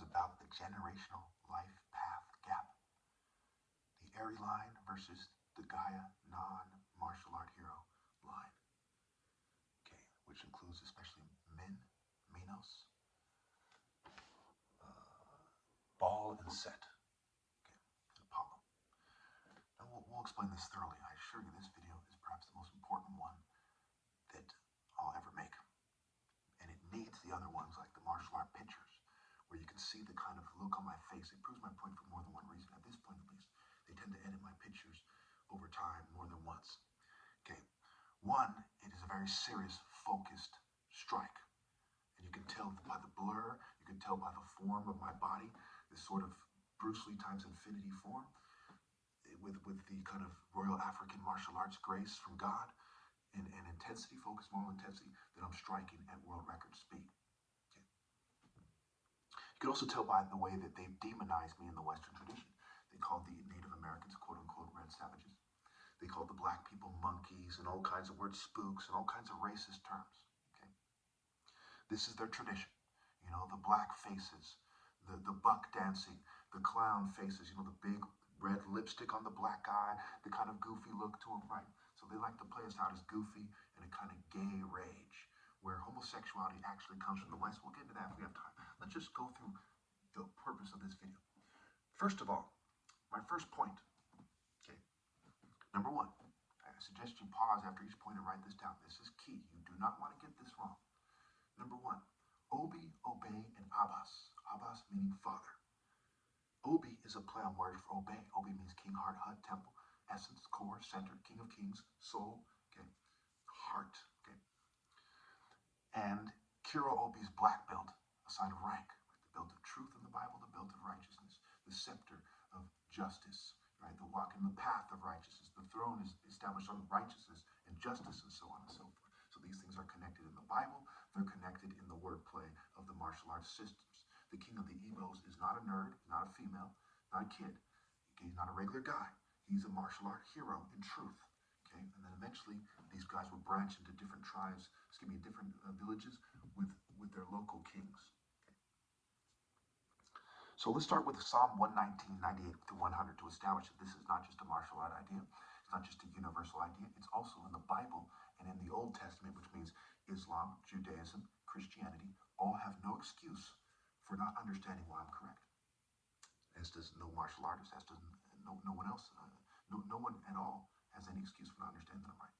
is about the generational life path gap. The Eri line versus the Gaia non-martial art hero line. Okay, which includes especially Min, Minos, Baal, and Set. Okay, and Apollo. Now we'll explain this thoroughly. I assure you this video is perhaps the most important one that I'll ever make. And it needs the other ones like the martial art pictures, where you can see the kind of look on my face. It proves my point for more than one reason. At this point, at least, they tend to edit my pictures over time more than once. Okay, one, it is a very serious, focused strike. And you can tell by the blur, you can tell by the form of my body, this sort of Bruce Lee times infinity form, with the kind of Royal African martial arts grace from God, and intensity, focused moral intensity, that I'm striking at world record speed. Okay. You can also tell by the way that they've demonized me in the Western tradition. They called the Native Americans, quote unquote, red savages. They called the black people monkeys and all kinds of words, spooks, and all kinds of racist terms. Okay. This is their tradition. You know, the black faces, the buck dancing, the clown faces, you know, the big red lipstick on the black eye, the kind of goofy look to them, right? So they like to play us out as goofy and a kind of gay rage, where homosexuality actually comes from the West. We'll get into that if we have time. Let's just go through the purpose of this video. First of all, my first point, okay, number one, I suggest you pause after each point and write this down. This is key. You do not want to get this wrong. Number one, Obi, obey, and Abbas. Abbas meaning father. Obi is a play on words for obey. Obi means king, heart, hut, temple, essence, core, center, king of kings, soul, okay, heart, okay. And Kiro Obi's black belt, a sign of rank, right? The belt of truth in the Bible, the belt of righteousness, the scepter of justice, right? The walk in the path of righteousness. The throne is established on righteousness and justice and so on and so forth. So these things are connected in the Bible. They're connected in the wordplay of the martial arts systems. The king of the Igbos is not a nerd, not a female, not a kid. Okay, he's not a regular guy. He's a martial art hero in truth. Okay, and then eventually these guys would branch into different tribes, different villages with their local kings. Okay. So let's start with Psalm 119, 98 through 100 to establish that this is not just a martial art idea. It's not just a universal idea. It's also in the Bible and in the Old Testament, which means Islam, Judaism, Christianity, all have no excuse for not understanding why I'm correct. As does no martial artist, as does no one else. No one at all has any excuse for not understanding that I'm right.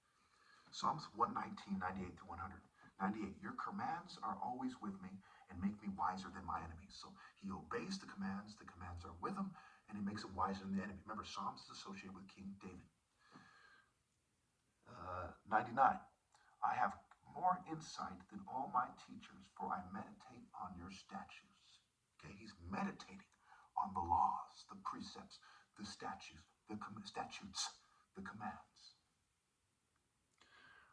Psalms 119, 98 to 100. 98, your commands are always with me and make me wiser than my enemies. So he obeys the commands are with him, and he makes him wiser than the enemy. Remember, Psalms is associated with King David. 99, I have more insight than all my teachers, for I meditate on your statutes. Okay, he's meditating on the laws, the precepts, the statutes, the commands.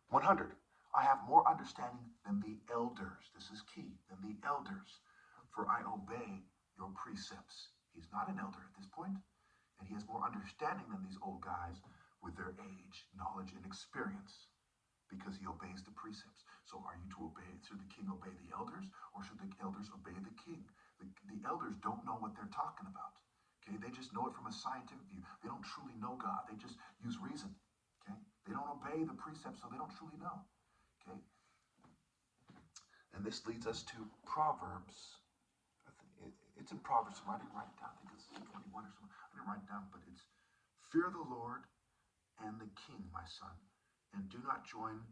100, I have more understanding than the elders. This is key, than the elders, for I obey your precepts. He's not an elder at this point, and he has more understanding than these old guys with their age, knowledge, and experience, because he obeys the precepts. So are you to obey, should the king obey the elders, or should the elders obey the king? The elders don't know what they're talking about. Okay, they just know it from a scientific view. They don't truly know God. They just use reason. Okay, they don't obey the precepts, so they don't truly know. Okay, and this leads us to Proverbs. It's in Proverbs. I didn't write it down. I think it's 21 or something. I didn't write it down, but it's fear the Lord and the king, my son, and do not join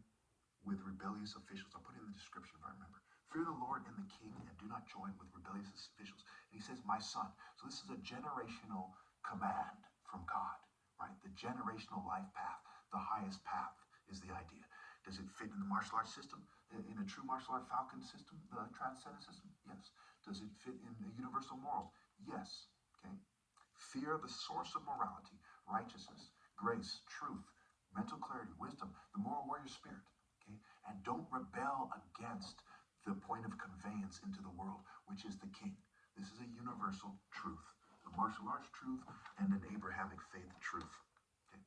with rebellious officials. I'll put it in the description if I remember. Fear the Lord and the king, and do not join with rebellious officials. And he says, my son. So this is a generational command from God, right? The generational life path, the highest path is the idea. Does it fit in the martial arts system? In a true martial art falcon system, the transcendent system? Yes. Does it fit in the universal morals? Yes. Okay. Fear the source of morality, righteousness, grace, truth, mental clarity, wisdom, the moral warrior spirit. Okay. And don't rebel against the point of conveyance into the world, which is the king. This is a universal truth, the martial arts truth and an Abrahamic faith truth. Okay.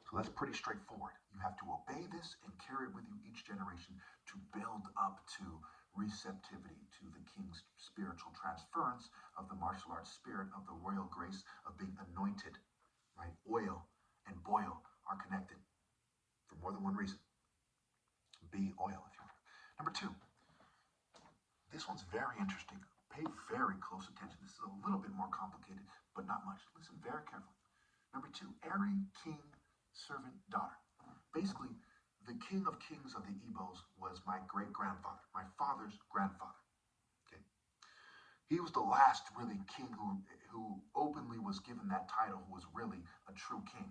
So that's pretty straightforward. You have to obey this and carry it with you each generation to build up to receptivity to the king's spiritual transference of the martial arts spirit of the royal grace of being anointed, right? Oil and boil are connected for more than one reason. Be oil, if you want. Number two, this one's very interesting. Pay very close attention. This is a little bit more complicated, but not much. Listen very carefully. Number two, Eri, king, servant, daughter. Basically, the king of kings of the Igbos was my great-grandfather, my father's grandfather. Okay, he was the last really king who openly was given that title, who was really a true king.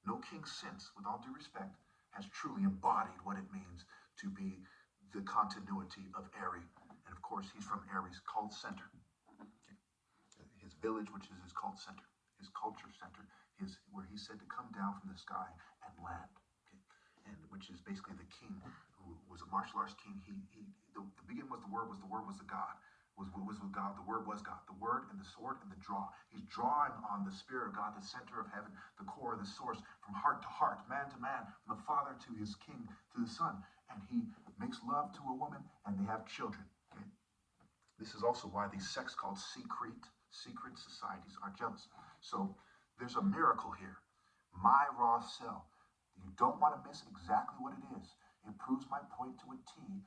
No king since, with all due respect, has truly embodied what it means to be the continuity of Eri. And of course, he's from Eri's cult center. Okay. His village, which is his cult center, his culture center, where he's said to come down from the sky and land. Okay. And which is basically the king who was a martial arts king. The beginning was the word was the God. Was with God, the word was God, the word and the sword and the draw. He's drawing on the Spirit of God, the center of heaven, the core of the source, from heart to heart, man to man, from the Father to his King, to the Son. And he makes love to a woman, and they have children. Okay? This is also why these sects called secret societies are jealous. So there's a miracle here. My raw cell. You don't want to miss exactly what it is. It proves my point to a T.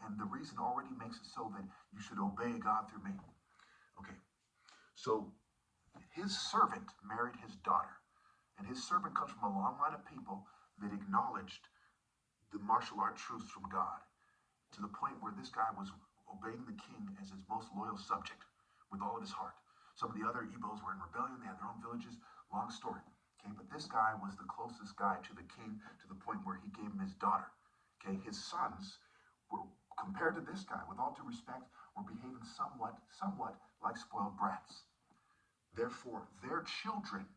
And the reason already makes it so that you should obey God through me. Okay, so his servant married his daughter. And his servant comes from a long line of people that acknowledged the martial art truths from God, to the point where this guy was obeying the king as his most loyal subject with all of his heart. Some of the other Igbos were in rebellion. They had their own villages. Long story. Okay, but this guy was the closest guy to the king, to the point where he gave him his daughter. Okay, his sons were, compared to this guy, with all due respect, were behaving somewhat like spoiled brats. Therefore, their children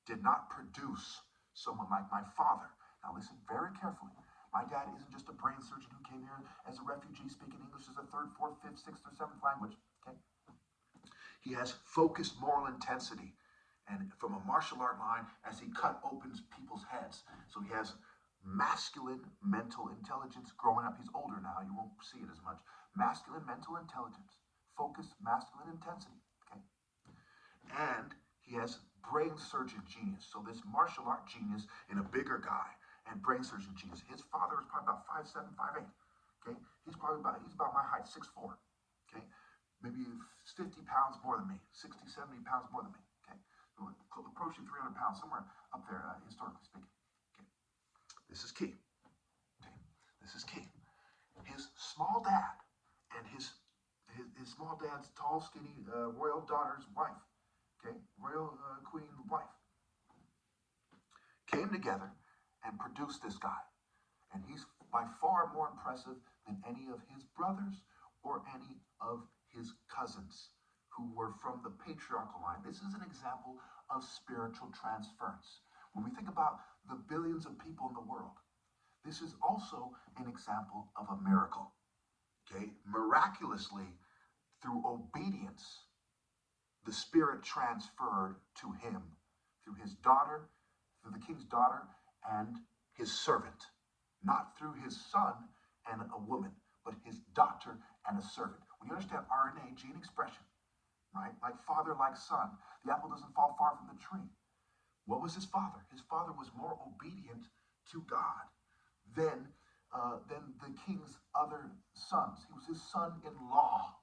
did not produce someone like my father. Now listen very carefully. My dad isn't just a brain surgeon who came here as a refugee speaking English as a third, fourth, fifth, sixth, or seventh language. Okay? He has focused moral intensity, and from a martial art line as he cut open people's heads. So he has masculine mental intelligence growing up. He's older now, you won't see it as much. Masculine mental intelligence, focused masculine intensity, okay? And he has brain surgeon genius. So this martial art genius in a bigger guy and brain surgeon genius. His father is probably about 5'7", 5'8", okay? He's about my height, 6'4", okay? Maybe 50 pounds more than me, 60, 70 pounds more than me, okay? So approaching 300 pounds, somewhere up there, historically speaking. This is key. Okay. This is key. His small dad and his small dad's tall, skinny royal daughter's wife, okay, royal queen wife, came together and produced this guy. And he's by far more impressive than any of his brothers or any of his cousins who were from the patriarchal line. This is an example of spiritual transference. When we think about the billions of people in the world, this is also an example of a miracle. Okay? Miraculously, through obedience, the Spirit transferred to him, through his daughter, through the king's daughter, and his servant. Not through his son and a woman, but his daughter and a servant. When you understand RNA, gene expression, right? Like father, like son. The apple doesn't fall far from the tree. What was his father? His father was more obedient to God than the king's other sons. He was his son-in-law.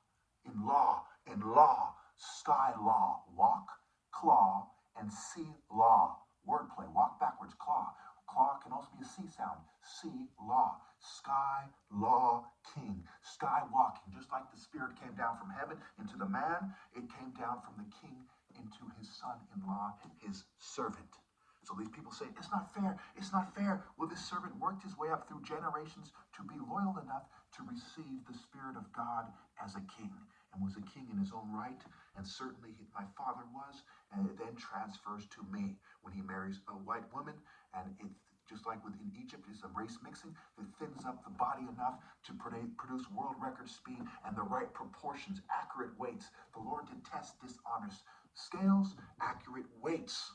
In law, sky law, walk, claw, and see law. Wordplay, walk backwards, claw. Claw can also be a C sound. See law, sky law king, sky walking. Just like the Spirit came down from heaven into the man, it came down from the king into his son-in-law, his servant. So these people say, it's not fair, it's not fair. Well, this servant worked his way up through generations to be loyal enough to receive the Spirit of God as a king, and was a king in his own right, and certainly my father was, and it then transfers to me when he marries a white woman, and it, just like within Egypt, is a race mixing that thins up the body enough to produce world record speed and the right proportions, accurate weights. The Lord detests dishonest scales, accurate weights.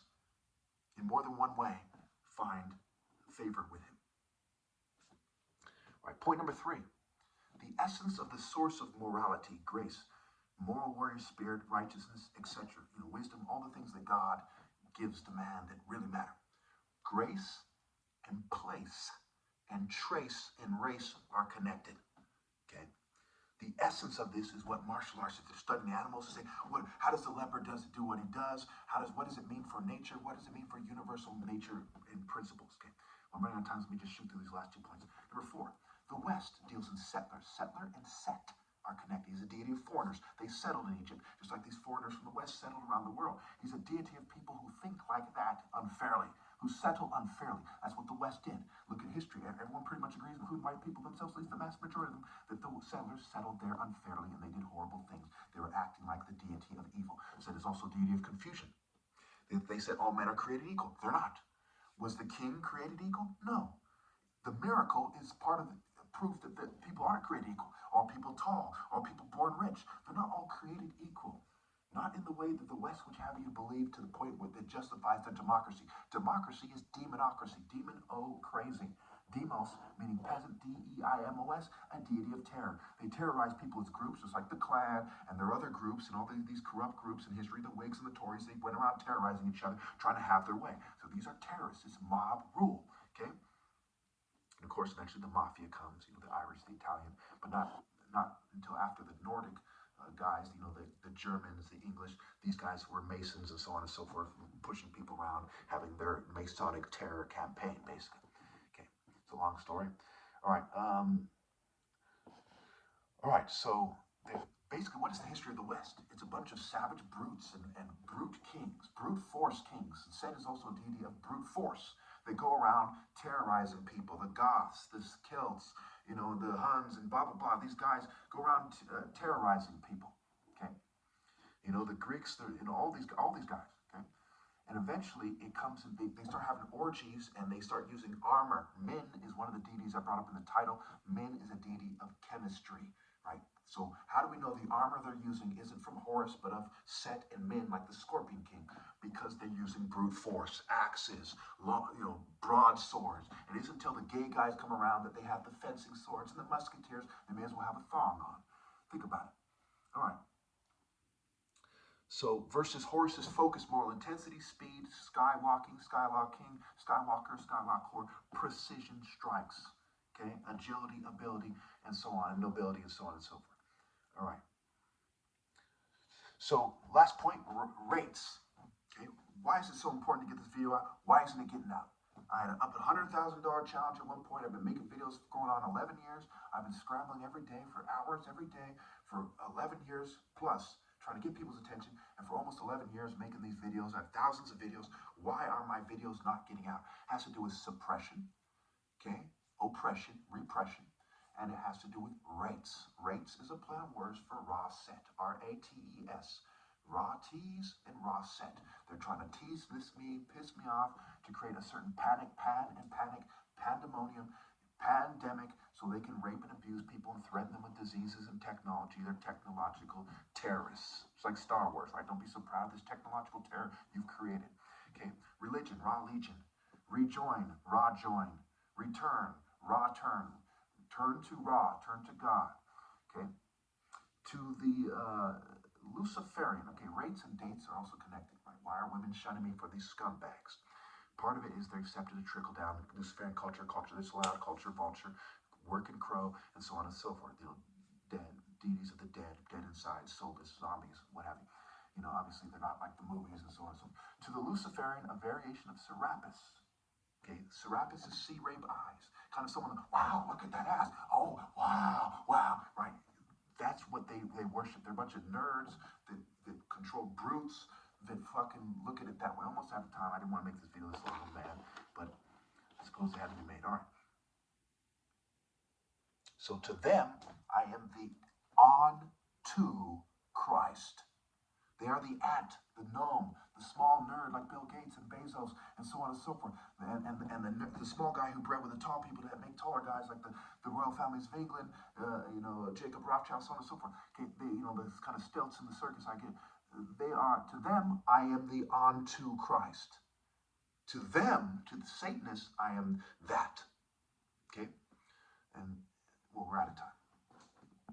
In more than one way, find favor with him. All right, point number 3. the essence of the source of morality, grace, moral warrior spirit, righteousness, etc. Wisdom, all the things that God gives to man that really matter. Grace and place and trace and race are connected. Okay. The essence of this is what martial arts, if they're studying animals, say, how does the leopard do what he does? What does it mean for nature? What does it mean for universal nature and principles? Okay, I'm running out of time, so let me just shoot through these last 2 points. Number 4, the West deals in settlers. Settler and set are connected. He's a deity of foreigners. They settled in Egypt, just like these foreigners from the West settled around the world. He's a deity of people who think like that unfairly, who settle unfairly. That's what the West did. Look at history. Everyone pretty much agrees, including white people themselves, at least the vast majority of them, that the settlers settled there unfairly and they did horrible things. They were acting like the deity of evil. So there's also deity of confusion. They said all men are created equal. They're not. Was the king created equal? No. The miracle is part of the proof that people aren't created equal. All people tall, all people born rich. They're not all created equal. Not in the way that the West would have you believe, to the point where it justifies their democracy. Democracy is demonocracy. Crazy. Demos, meaning peasant, D-E-I-M-O-S, a deity of terror. They terrorize people as groups, just like the Klan, and there are other groups, and all these corrupt groups in history, the Whigs and the Tories, they went around terrorizing each other, trying to have their way. So these are terrorists. It's mob rule, okay? And of course, eventually the mafia comes, the Irish, the Italian, but not until after the Nordic guys, the Germans, the English. These guys were Masons and so on and so forth, pushing people around, having their Masonic terror campaign, basically. Okay, it's a long story. All right. So basically, what is the history of the West? It's a bunch of savage brutes and brute kings, brute force kings. And Set is also a deity of brute force. They go around terrorizing people, the Goths, the Celts, the Huns, and blah, blah, blah. These guys go around terrorizing people, okay? The Greeks, all these guys, okay? And eventually it comes, and they start having orgies, and they start using armor. Min is one of the deities I brought up in the title. Min is a deity of chemistry, right? So how do we know the armor they're using isn't from Horus, but of Set and Min, like the Scorpion King? Because they're using brute force, axes, long, broadswords. It isn't until the gay guys come around that they have the fencing swords and the musketeers. They may as well have a thong on. Think about it. All right. So versus Horus's focus, moral intensity, speed, skywalking, skywalking, skywalker, skywalker, precision strikes, okay, agility, ability, and so on, and nobility, and so on and so forth. All right. So last point, rates. Okay, why is it so important to get this video out? Why isn't it getting out? I had up a $100,000 challenge at one point. I've been making videos going on 11 years. I've been scrambling every day for hours every day for 11 years plus, trying to get people's attention. And for almost 11 years making these videos, I have thousands of videos. Why are my videos not getting out? It has to do with suppression, okay, oppression, repression, and it has to do with rates. Rates is a play on words for raw set, R-A-T-E-S. Raw tease and raw set. They're trying to tease me, piss me off, to create a certain panic, pandemonium, pandemic, so they can rape and abuse people and threaten them with diseases and technology. They're technological terrorists. It's like Star Wars, right? Don't be so proud of this technological terror you've created. Okay, religion, raw legion. Rejoin, raw join. Return, raw turn. Turn to raw, turn to God. Okay, to the Luciferian. Okay, rates and dates are also connected, right? Why are women shunning me for these scumbags? Part of it is they're accepted to trickle down. Luciferian culture, this loud culture, vulture, working crow, and so on and so forth. Dead, deities of the dead, dead inside, soulless, zombies, what have you. Obviously they're not like the movies and so on and so forth. To the Luciferian, a variation of Serapis. Okay, Serapis is sea rape eyes. Kind of someone, wow, look at that ass. Oh, wow, right? That's what they worship. They're a bunch of nerds that control brutes that fucking look at it that way. Almost out of time. I didn't want to make this video this long, man, but I suppose it had to be made. All right. So to them, I am the on-to Christ. They are the ant, the gnome, the small nerd like Bill Gates and Bezos, and so on and so forth. And the small guy who bred with the tall people that make taller guys like the royal families of England, Jacob Rothschild, so on and so forth. Okay, this kind of stilts in the circus I get. They are, to them, I am the on-to Christ. To them, to the Satanists, I am that. Okay? And, well, we're out of time.